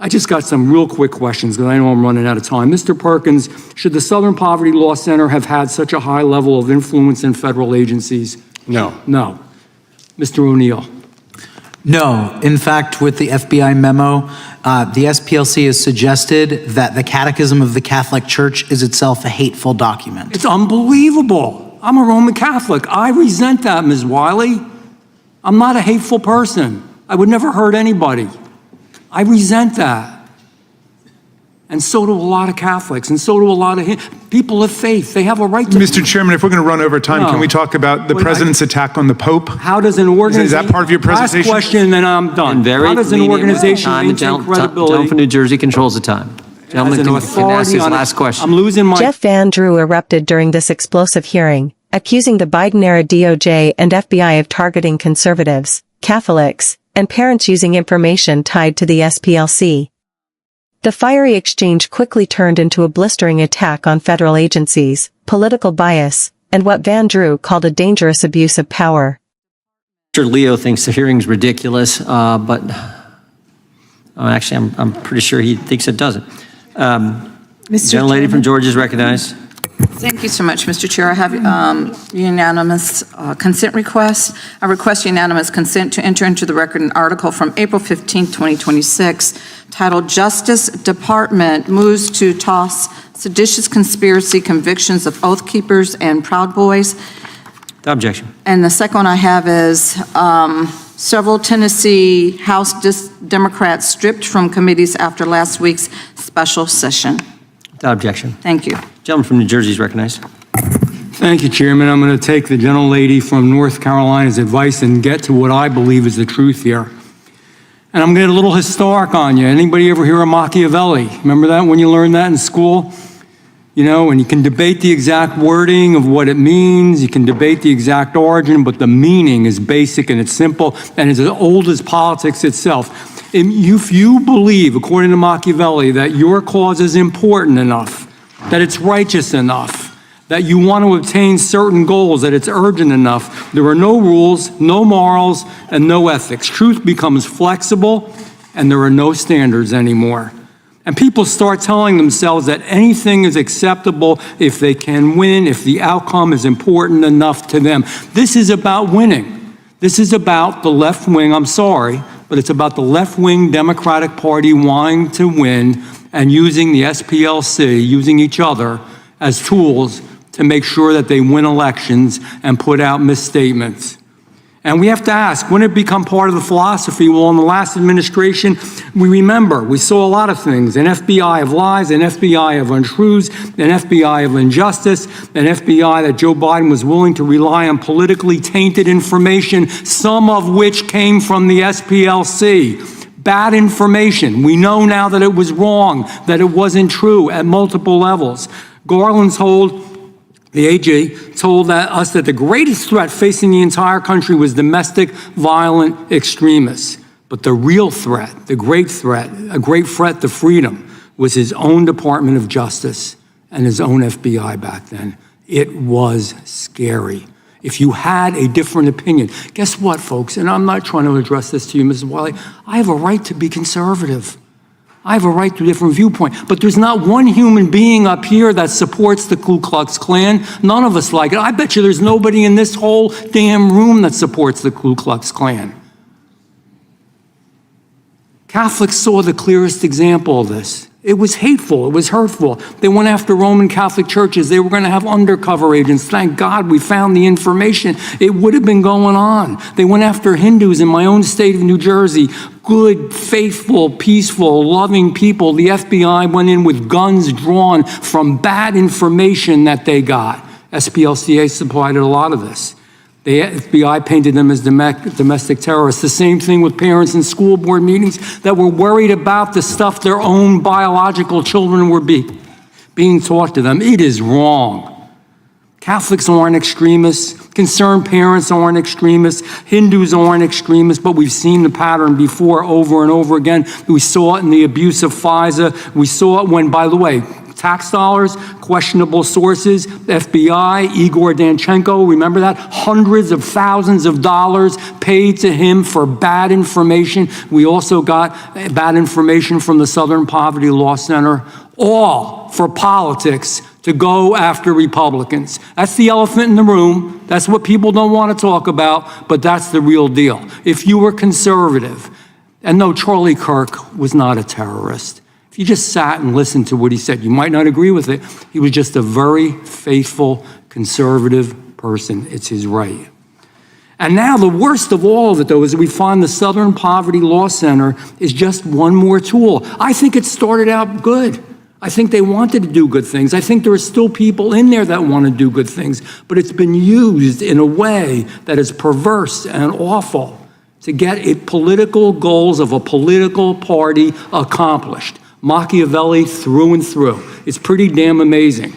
I just got some real quick questions because I know I'm running out of time. Mr. Perkins, should the Southern Poverty Law Center have had such a high level of influence in federal agencies? No. No. Mr. O'Neill? No. In fact, with the FBI memo, the SPLC has suggested that the Catechism of the Catholic Church is itself a hateful document. It's unbelievable. I'm a Roman Catholic. I resent that, Ms. Wiley. I'm not a hateful person. I would never hurt anybody. I resent that. And so do a lot of Catholics, and so do a lot of people of faith. They have a right to... Mr. Chairman, if we're going to run over time, can we talk about the president's attack on the Pope? How does an organization... Is that part of your presentation? Last question, and then I'm done. How does an organization maintain credibility... Gentleman from New Jersey controls the time. Gentleman can ask his last question. I'm losing my... Jeff Van Drew erupted during this explosive hearing, accusing the Biden-era DOJ and FBI of targeting conservatives, Catholics, and parents using information tied to the SPLC. The fiery exchange quickly turned into a blistering attack on federal agencies, political bias, and what Van Drew called a dangerous abuse of power. Mr. Leo thinks the hearing's ridiculous, but actually, I'm pretty sure he thinks it doesn't. Gentlelady from Georgia is recognized. Thank you so much, Mr. Chair. I have unanimous consent request. I request unanimous consent to enter into the record an article from April 15, 2026, titled Justice Department Moves to Toss Seditious Conspiracy Convictions of Oath Keepers and Proud Boys. The objection. And the second one I have is several Tennessee House Democrats stripped from committees after last week's special session. The objection. Thank you. Gentleman from New Jersey is recognized. Thank you, Chairman. I'm going to take the gentlelady from North Carolina's advice and get to what I believe is the truth here. And I'm going to get a little historic on you. Anybody ever hear of Machiavelli? Remember that when you learned that in school? You know, and you can debate the exact wording of what it means. You can debate the exact origin, but the meaning is basic and it's simple and it's as old as politics itself. If you believe, according to Machiavelli, that your cause is important enough, that it's righteous enough, that you want to obtain certain goals, that it's urgent enough, there are no rules, no morals, and no ethics. Truth becomes flexible, and there are no standards anymore. And people start telling themselves that anything is acceptable if they can win, if the outcome is important enough to them. This is about winning. This is about the left wing, I'm sorry, but it's about the left-wing Democratic Party wanting to win and using the SPLC, using each other as tools to make sure that they win elections and put out misstatements. And we have to ask, when it become part of the philosophy? Well, in the last administration, we saw a lot of things, an FBI of lies, an FBI of untruths, an FBI of injustice, an FBI that Joe Biden was willing to rely on politically tainted information, some of which came from the SPLC. Bad information. We know now that it was wrong, that it wasn't true at multiple levels. The AG told us that the greatest threat facing the entire country was domestic violent extremists. But the real threat, the great threat, a great threat to freedom, was his own Department of Justice and his own FBI back then. It was scary. If you had a different opinion, guess what, folks? And I'm not trying to address this to you, Mrs. Wiley. I have a right to be conservative. I have a right to a different viewpoint, but there's not one human being up here that supports the Ku Klux Klan. None of us like it. I bet you there's nobody in this whole damn room that supports the Ku Klux Klan. Catholics saw the clearest example of this. It was hateful. It was hurtful. They went after Roman Catholic churches. They were going to have undercover agents. Thank God we found the information. It would have been going on. They went after Hindus in my own state of New Jersey. Good, faithful, peaceful, loving people. The FBI went in with guns drawn from bad information that they got. SPLCA supplied a lot of this. The FBI painted them as domestic terrorists. The same thing with parents in school board meetings that were worried about the stuff their own biological children were being taught to them. It is wrong. Catholics aren't extremists. Concerned parents aren't extremists. Hindus aren't extremists, but we've seen the pattern before over and over again. We saw it in the abuse of FISA. We saw it when, by the way, Tax dollars, questionable sources, FBI, Igor Danchenko, remember that? Hundreds of thousands of dollars paid to him for bad information. We also got bad information from the Southern Poverty Law Center, all for politics to go after Republicans. That's the elephant in the room. That's what people don't want to talk about, but that's the real deal. If you were conservative, and no, Charlie Kirk was not a terrorist. If you just sat and listened to what he said, you might not agree with it. He was just a very faithful, conservative person. It's his right. And now the worst of all of it, though, is we find the Southern Poverty Law Center is just one more tool. I think it started out good. I think they wanted to do good things. I think there are still people in there that want to do good things, but it's been used in a way that is perverse and awful to get political goals of a political party accomplished. Machiavelli through and through. It's pretty damn amazing.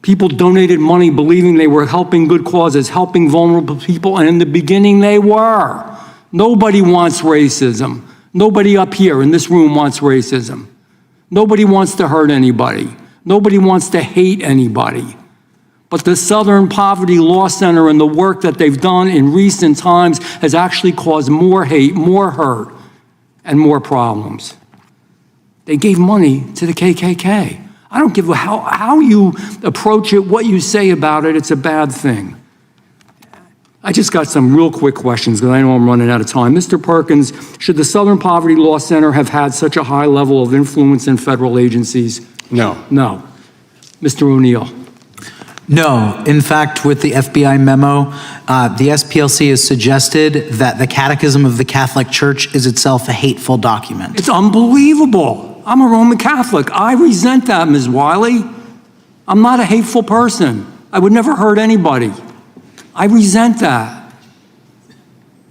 People donated money believing they were helping good causes, helping vulnerable people, and in the beginning they were. Nobody wants racism. Nobody up here in this room wants racism. Nobody wants to hurt anybody. Nobody wants to hate anybody. But the Southern Poverty Law Center and the work that they've done in recent times has actually caused more hate, more hurt, and more problems. They gave money to the KKK. I don't give a how you approach it, what you say about it, it's a bad thing. I just got some real quick questions because I know I'm running out of time. Mr. Perkins, should the Southern Poverty Law Center have had such a high level of influence in federal agencies? No. No. Mr. O'Neill? No. In fact, with the FBI memo, the SPLC has suggested that the Catechism of the Catholic Church is itself a hateful document. It's unbelievable. I'm a Roman Catholic. I resent that, Ms. Wiley. I'm not a hateful person. I would never hurt anybody. I resent that.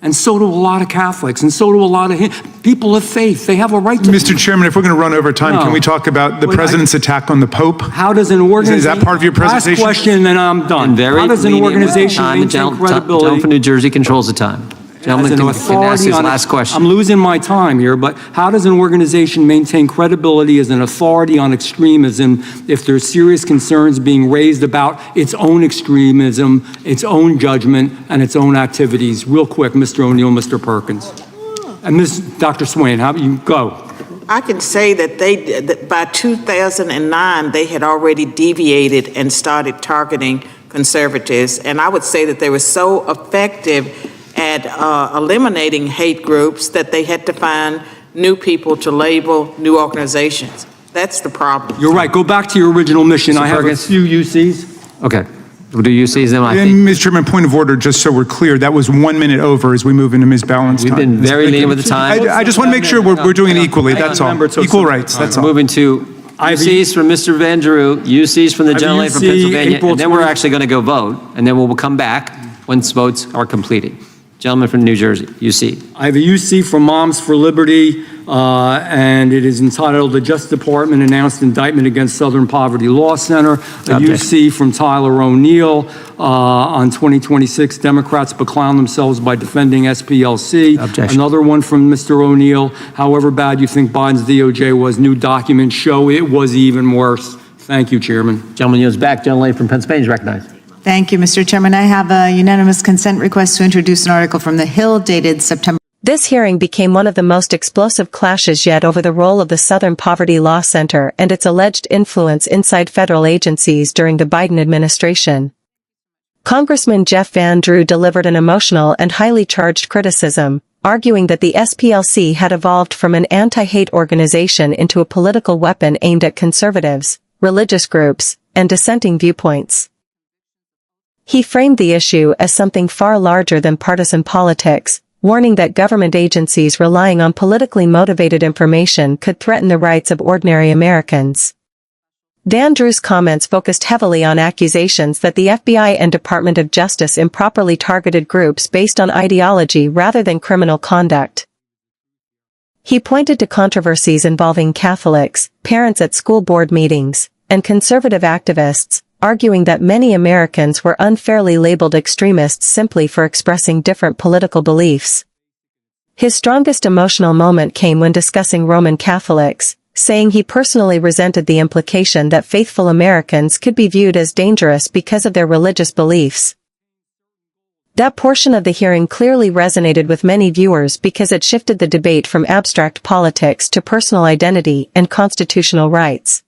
And so do a lot of Catholics, and so do a lot of people of faith. They have a right to. Mr. Chairman, if we're going to run over time, can we talk about the president's attack on the Pope? How does an organization? Is that part of your presentation? Last question, then I'm done. How does an organization maintain credibility? Gentleman from New Jersey controls the time. Gentleman can ask his last question. I'm losing my time here, but how does an organization maintain credibility as an authority on extremism if there's serious concerns being raised about its own extremism, its own judgment, and its own activities? Real quick, Mr. O'Neill, Mr. Perkins. And Dr. Swain, how you go? I can say that by 2009, they had already deviated and started targeting conservatives. And I would say that they were so effective at eliminating hate groups that they had to find new people to label new organizations. That's the problem. You're right. Go back to your original mission. Mr. I have a Perkins? few UCs. Okay. We'll do UCs then, I think. Mr. Chairman, point of order, just so we're clear, that was 1 minute over as we move into Ms. Balance time. We've been very lenient with the time. I just want to make sure we're doing it equally, that's all. Equal rights, that's all. Moving to UCs from Mr. Van Drew, UCs from the gentleman from Pennsylvania, and then we're actually going to go vote, and then we'll come back once votes are completed. Gentleman from New Jersey, UC. I have a UC from Moms for Liberty, and it is entitled "The Justice Department Announced Indictment Against Southern Poverty Law Center." A UC from Tyler O'Neill on 2026, Democrats beclown themselves by defending SPLC. Objection. Another one from Mr. O'Neill. However bad you think Biden's DOJ was, new documents show it was even worse. Thank you, Chairman. Gentleman yields back. Gentlelady from Pennsylvania is recognized. Thank you, Mr. Chairman. I have a unanimous consent request to introduce an article from the Hill dated September. This hearing became one of the most explosive clashes yet over the role of the Southern Poverty Law Center and its alleged influence inside federal agencies during the Biden administration. Congressman Jeff Van Drew delivered an emotional and highly charged criticism, arguing that the SPLC had evolved from an anti-hate organization into a political weapon aimed at conservatives, religious groups, and dissenting viewpoints. He framed the issue as something far larger than partisan politics, warning that government agencies relying on politically motivated information could threaten the rights of ordinary Americans. Van Drew's comments focused heavily on accusations that the FBI and Department of Justice improperly targeted groups based on ideology rather than criminal conduct. He pointed to controversies involving Catholics, parents at school board meetings, and conservative activists, arguing that many Americans were unfairly labeled extremists simply for expressing different political beliefs. His strongest emotional moment came when discussing Roman Catholics, saying he personally resented the implication that faithful Americans could be viewed as dangerous because of their religious beliefs. That portion of the hearing clearly resonated with many viewers because it shifted the debate from abstract politics to personal identity and constitutional rights.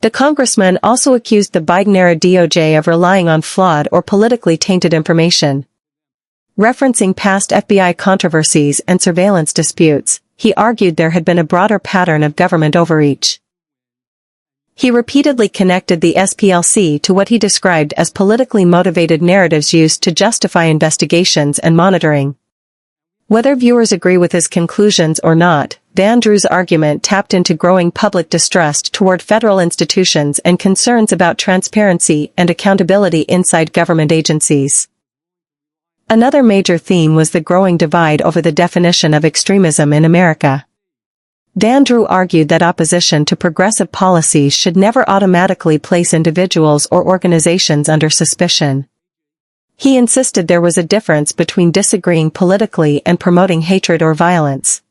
The congressman also accused the Biden-era DOJ of relying on flawed or politically tainted information. Referencing past FBI controversies and surveillance disputes, he argued there had been a broader pattern of government overreach. He repeatedly connected the SPLC to what he described as politically motivated narratives used to justify investigations and monitoring. Whether viewers agree with his conclusions or not, Van Drew's argument tapped into growing public distrust toward federal institutions and concerns about transparency and accountability inside government agencies. Another major theme was the growing divide over the definition of extremism in America. Van Drew argued that opposition to progressive policies should never automatically place individuals or organizations under suspicion. He insisted there was a difference between disagreeing politically and promoting hatred or violence.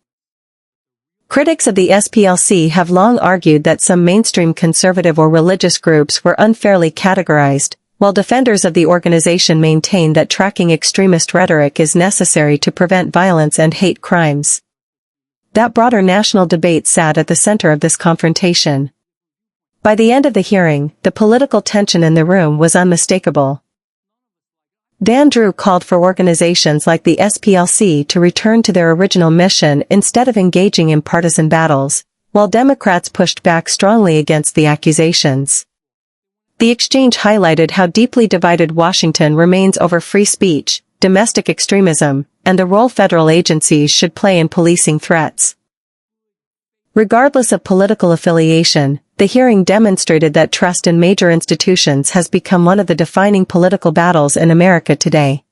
Critics of the SPLC have long argued that some mainstream conservative or religious groups were unfairly categorized, while defenders of the organization maintain that tracking extremist rhetoric is necessary to prevent violence and hate crimes. That broader national debate sat at the center of this confrontation. By the end of the hearing, the political tension in the room was unmistakable. Van Drew called for organizations like the SPLC to return to their original mission instead of engaging in partisan battles, while Democrats pushed back strongly against the accusations. The exchange highlighted how deeply divided Washington remains over free speech, domestic extremism, and the role federal agencies should play in policing threats. Regardless of political affiliation, the hearing demonstrated that trust in major institutions has become one of the defining political battles in America today.